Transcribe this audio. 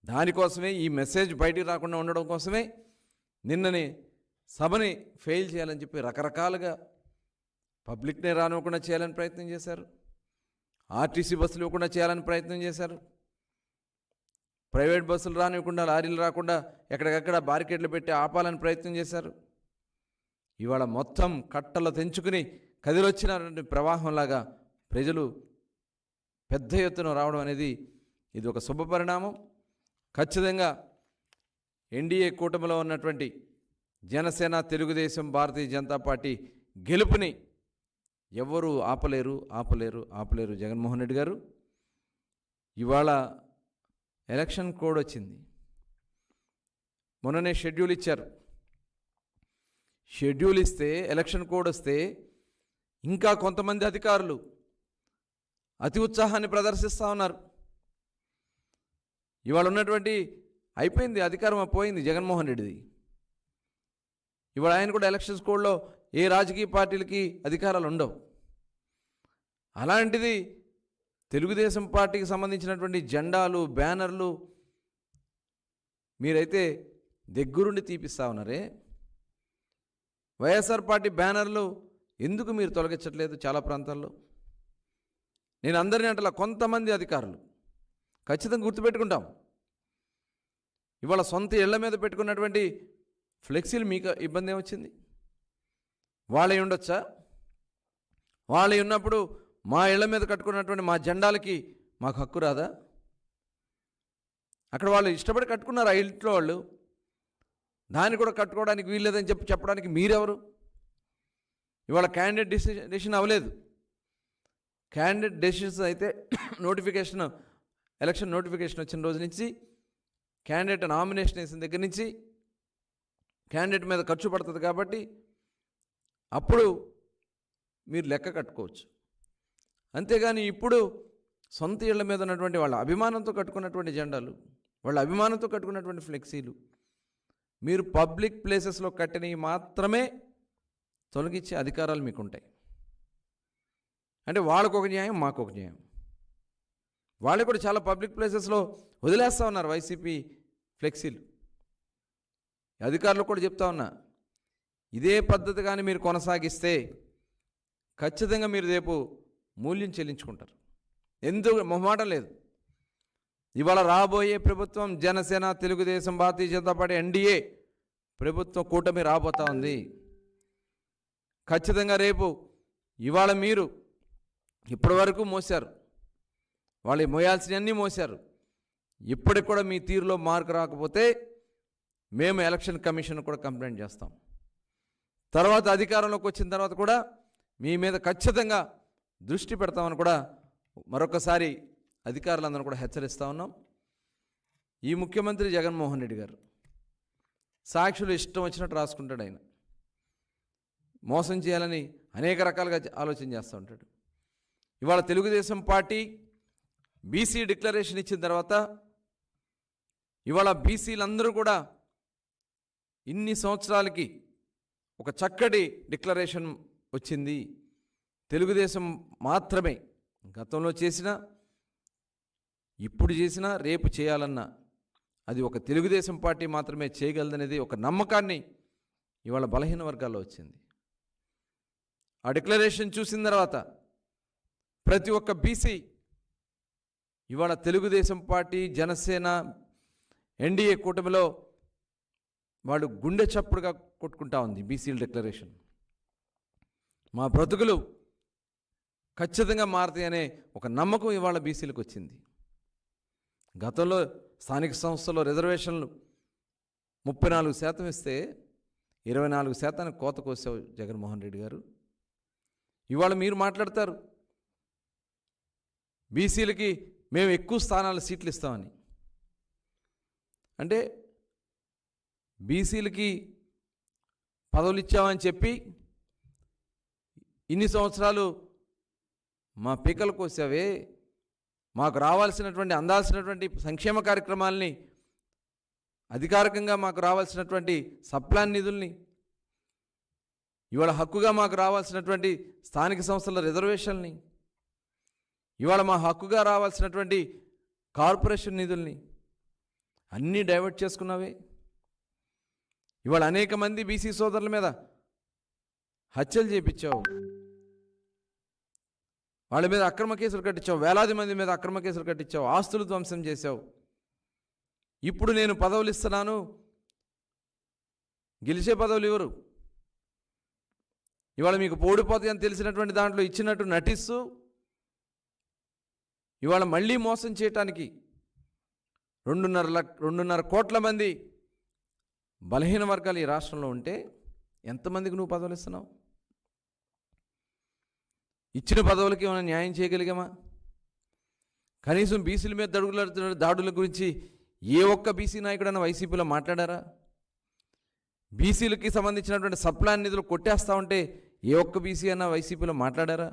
దానికోసమే ఈ మెసేజ్ బయటికి రాకుండా ఉండడం కోసమే నిన్ననే సభని ఫెయిల్ చేయాలని చెప్పి రకరకాలుగా పబ్లిక్నే రానివ్వకుండా చేయాలని ప్రయత్నం చేశారు. ఆర్టీసీ బస్సులు ఇవ్వకుండా చేయాలని ప్రయత్నం చేశారు. ప్రైవేట్ బస్సులు రానివ్వకుండా, లారీలు రాకుండా ఎక్కడికక్కడ బారికేడ్లు పెట్టి ఆపాలని ప్రయత్నం చేశారు. ఇవాళ మొత్తం కట్టలు తెంచుకుని కదిలొచ్చినటువంటి ప్రవాహంలాగా ప్రజలు పెద్ద ఎత్తున రావడం అనేది ఇది ఒక శుభ పరిణామం. ఖచ్చితంగా ఎన్డీఏ కూటమిలో ఉన్నటువంటి జనసేన, తెలుగుదేశం, భారతీయ జనతా పార్టీ గెలుపుని ఎవ్వరూ ఆపలేరు. జగన్మోహన్ రెడ్డి గారు ఇవాళ ఎలక్షన్ కోడ్ వచ్చింది. మొన్ననే షెడ్యూల్ ఇచ్చారు. షెడ్యూల్ ఇస్తే, ఎలక్షన్ కోడ్ వస్తే ఇంకా కొంతమంది అధికారులు అతి ఉత్సాహాన్ని ప్రదర్శిస్తూ ఉన్నారు. ఇవాళ ఉన్నటువంటి అయిపోయింది, అధికారం పోయింది జగన్మోహన్ రెడ్డిది. ఇవాళ ఆయన కూడా ఎలక్షన్స్ కోడ్లో ఏ రాజకీయ పార్టీలకి అధికారాలు ఉండవు. అలాంటిది తెలుగుదేశం పార్టీకి సంబంధించినటువంటి జెండాలు, బ్యానర్లు మీరైతే దగ్గరుండి తీపిస్తూ ఉన్నారే. వైఎస్ఆర్ పార్టీ బ్యానర్లు ఎందుకు మీరు తొలగించట్లేదు? చాలా ప్రాంతాల్లో నేను అందరినీ అంటలా, కొంతమంది అధికారులు ఖచ్చితంగా గుర్తుపెట్టుకుంటాం. ఇవాళ సొంత ఇళ్ల మీద పెట్టుకున్నటువంటి ఫ్లెక్సీలు మీకు ఇబ్బంది ఏమొచ్చింది? వాళ్ళే ఉండొచ్చా? వాళ్ళే ఉన్నప్పుడు మా ఇళ్ల మీద కట్టుకున్నటువంటి మా జెండాలకి మాకు హక్కు రాదా? అక్కడ వాళ్ళు ఇష్టపడి కట్టుకున్నారు ఆ ఇంట్లో వాళ్ళు, దాన్ని కూడా కట్టుకోవడానికి వీల్లేదని చెప్పడానికి మీరెవరు? ఇవాళ క్యాండిడేట్ డెసిషన్ అవ్వలేదు. క్యాండిడేట్ డెసిషన్స్ అయితే నోటిఫికేషన్, ఎలక్షన్ నోటిఫికేషన్ వచ్చిన రోజు నుంచి, క్యాండిడేట్ నామినేషన్ వేసిన దగ్గర నుంచి క్యాండిడేట్ మీద ఖర్చు పడుతుంది కాబట్టి అప్పుడు మీరు లెక్క కట్టుకోవచ్చు. అంతేగాని ఇప్పుడు సొంత ఇళ్ల మీద ఉన్నటువంటి వాళ్ళ అభిమానంతో కట్టుకున్నటువంటి జెండాలు, వాళ్ళ అభిమానంతో కట్టుకున్నటువంటి ఫ్లెక్సీలు మీరు పబ్లిక్ ప్లేసెస్లో కట్టినవి మాత్రమే తొలగించే అధికారాలు మీకు ఉంటాయి. అంటే వాళ్ళకు ఒక న్యాయం, మాకు ఒక న్యాయం. వాళ్ళు కూడా చాలా పబ్లిక్ ప్లేసెస్లో వదిలేస్తూ ఉన్నారు వైసీపీ ఫ్లెక్సీలు. అధికారులు కూడా చెప్తా ఉన్నా, ఇదే పద్ధతి కానీ మీరు కొనసాగిస్తే ఖచ్చితంగా మీరు రేపు మూల్యం చెల్లించుకుంటారు. ఎందుకు మొహమాటం లేదు. ఇవాళ రాబోయే ప్రభుత్వం జనసేన, తెలుగుదేశం, భారతీయ జనతా పార్టీ ఎన్డీఏ ప్రభుత్వం కూటమి రాబోతా ఉంది. ఖచ్చితంగా రేపు ఇవాళ మీరు ఇప్పటివరకు మోసారు, వాళ్ళు మోయాల్సినవన్నీ మోసారు. ఇప్పటికి కూడా మీ తీరులో మార్పు రాకపోతే మేము ఎలక్షన్ కమిషన్ కూడా కంప్లైంట్ చేస్తాం. తర్వాత అధికారంలోకి వచ్చిన తర్వాత కూడా మీ మీద ఖచ్చితంగా దృష్టి పెడతామని కూడా మరొకసారి అధికారులందరూ కూడా హెచ్చరిస్తూ ఉన్నాం. ఈ ముఖ్యమంత్రి జగన్మోహన్ రెడ్డి గారు సాక్షులు ఇష్టం వచ్చినట్టు రాసుకుంటాడు. ఆయన మోసం చేయాలని అనేక రకాలుగా ఆలోచన చేస్తూ ఉంటాడు. ఇవాళ తెలుగుదేశం పార్టీ బీసీ డిక్లరేషన్ ఇచ్చిన తర్వాత ఇవాళ బీసీలందరూ కూడా ఇన్ని సంవత్సరాలకి ఒక చక్కటి డిక్లరేషన్ వచ్చింది. తెలుగుదేశం మాత్రమే గతంలో చేసిన, ఇప్పుడు చేసినా, రేపు చేయాలన్నా అది ఒక తెలుగుదేశం పార్టీ మాత్రమే చేయగలదనేది ఒక నమ్మకాన్ని ఇవాళ బలహీన వర్గాల్లో వచ్చింది. ఆ డిక్లరేషన్ చూసిన తర్వాత ప్రతి ఒక్క బీసీ ఇవాళ తెలుగుదేశం పార్టీ, జనసేన, ఎన్డీఏ కూటమిలో వాడు గుండె చప్పుడుగా కొట్టుకుంటా ఉంది. బీసీల డిక్లరేషన్ మా బ్రతుకులు ఖచ్చితంగా మారుతాయి అనే ఒక నమ్మకం ఇవాళ బీసీలకు వచ్చింది. గతంలో స్థానిక సంస్థల్లో రిజర్వేషన్లు 34% ఇస్తే 24% కోత కోసావు జగన్మోహన్ రెడ్డి గారు. ఇవాళ మీరు మాట్లాడతారు బీసీలకి మేము ఎక్కువ స్థానాల సీట్లు ఇస్తామని. అంటే బీసీలకి పదవులు ఇచ్చామని చెప్పి ఇన్ని సంవత్సరాలు మా పీకలు కోసావే, మాకు రావాల్సినటువంటి, అందాల్సినటువంటి సంక్షేమ కార్యక్రమాలని, అధికారికంగా మాకు రావాల్సినటువంటి సప్లాన్ నిధుల్ని, ఇవాళ హక్కుగా మాకు రావాల్సినటువంటి స్థానిక సంస్థల రిజర్వేషన్ని, ఇవాళ మా హక్కుగా రావాల్సినటువంటి కార్పొరేషన్ నిధుల్ని, అన్నీ డైవర్ట్ చేసుకున్నావే. ఇవాళ అనేక మంది బీసీ సోదరుల మీద హత్యలు చేయించావు, వాళ్ళ మీద అక్రమ కేసులు కట్టించావు, వేలాది మంది మీద అక్రమ కేసులు కట్టించావు, ఆస్తులు ధ్వంసం చేశావు. ఇప్పుడు నేను పదవులు ఇస్తున్నాను, గెలిచే పదవులు ఇవ్వరు. ఇవాళ మీకు ఓడిపోతాయి అని తెలిసినటువంటి దాంట్లో ఇచ్చినట్టు నటిస్తూ ఇవాళ మళ్ళీ మోసం చేయటానికి 2.5 కోట్ల మంది బలహీన వర్గాలు ఈ రాష్ట్రంలో ఉంటే ఎంతమందికి నువ్వు పదవులు ఇస్తున్నావు? ఇచ్చిన పదవులకి ఏమైనా న్యాయం చేయగలిగామా? కనీసం బీసీల మీద దాడుల గురించి ఏ ఒక్క బీసీ నాయకుడైనా వైసీపీలో మాట్లాడారా? బీసీలకి సంబంధించినటువంటి సప్లాన్ నిధులు కొట్టేస్తా ఉంటే ఏ ఒక్క బీసీ అయినా వైసీపీలో మాట్లాడారా?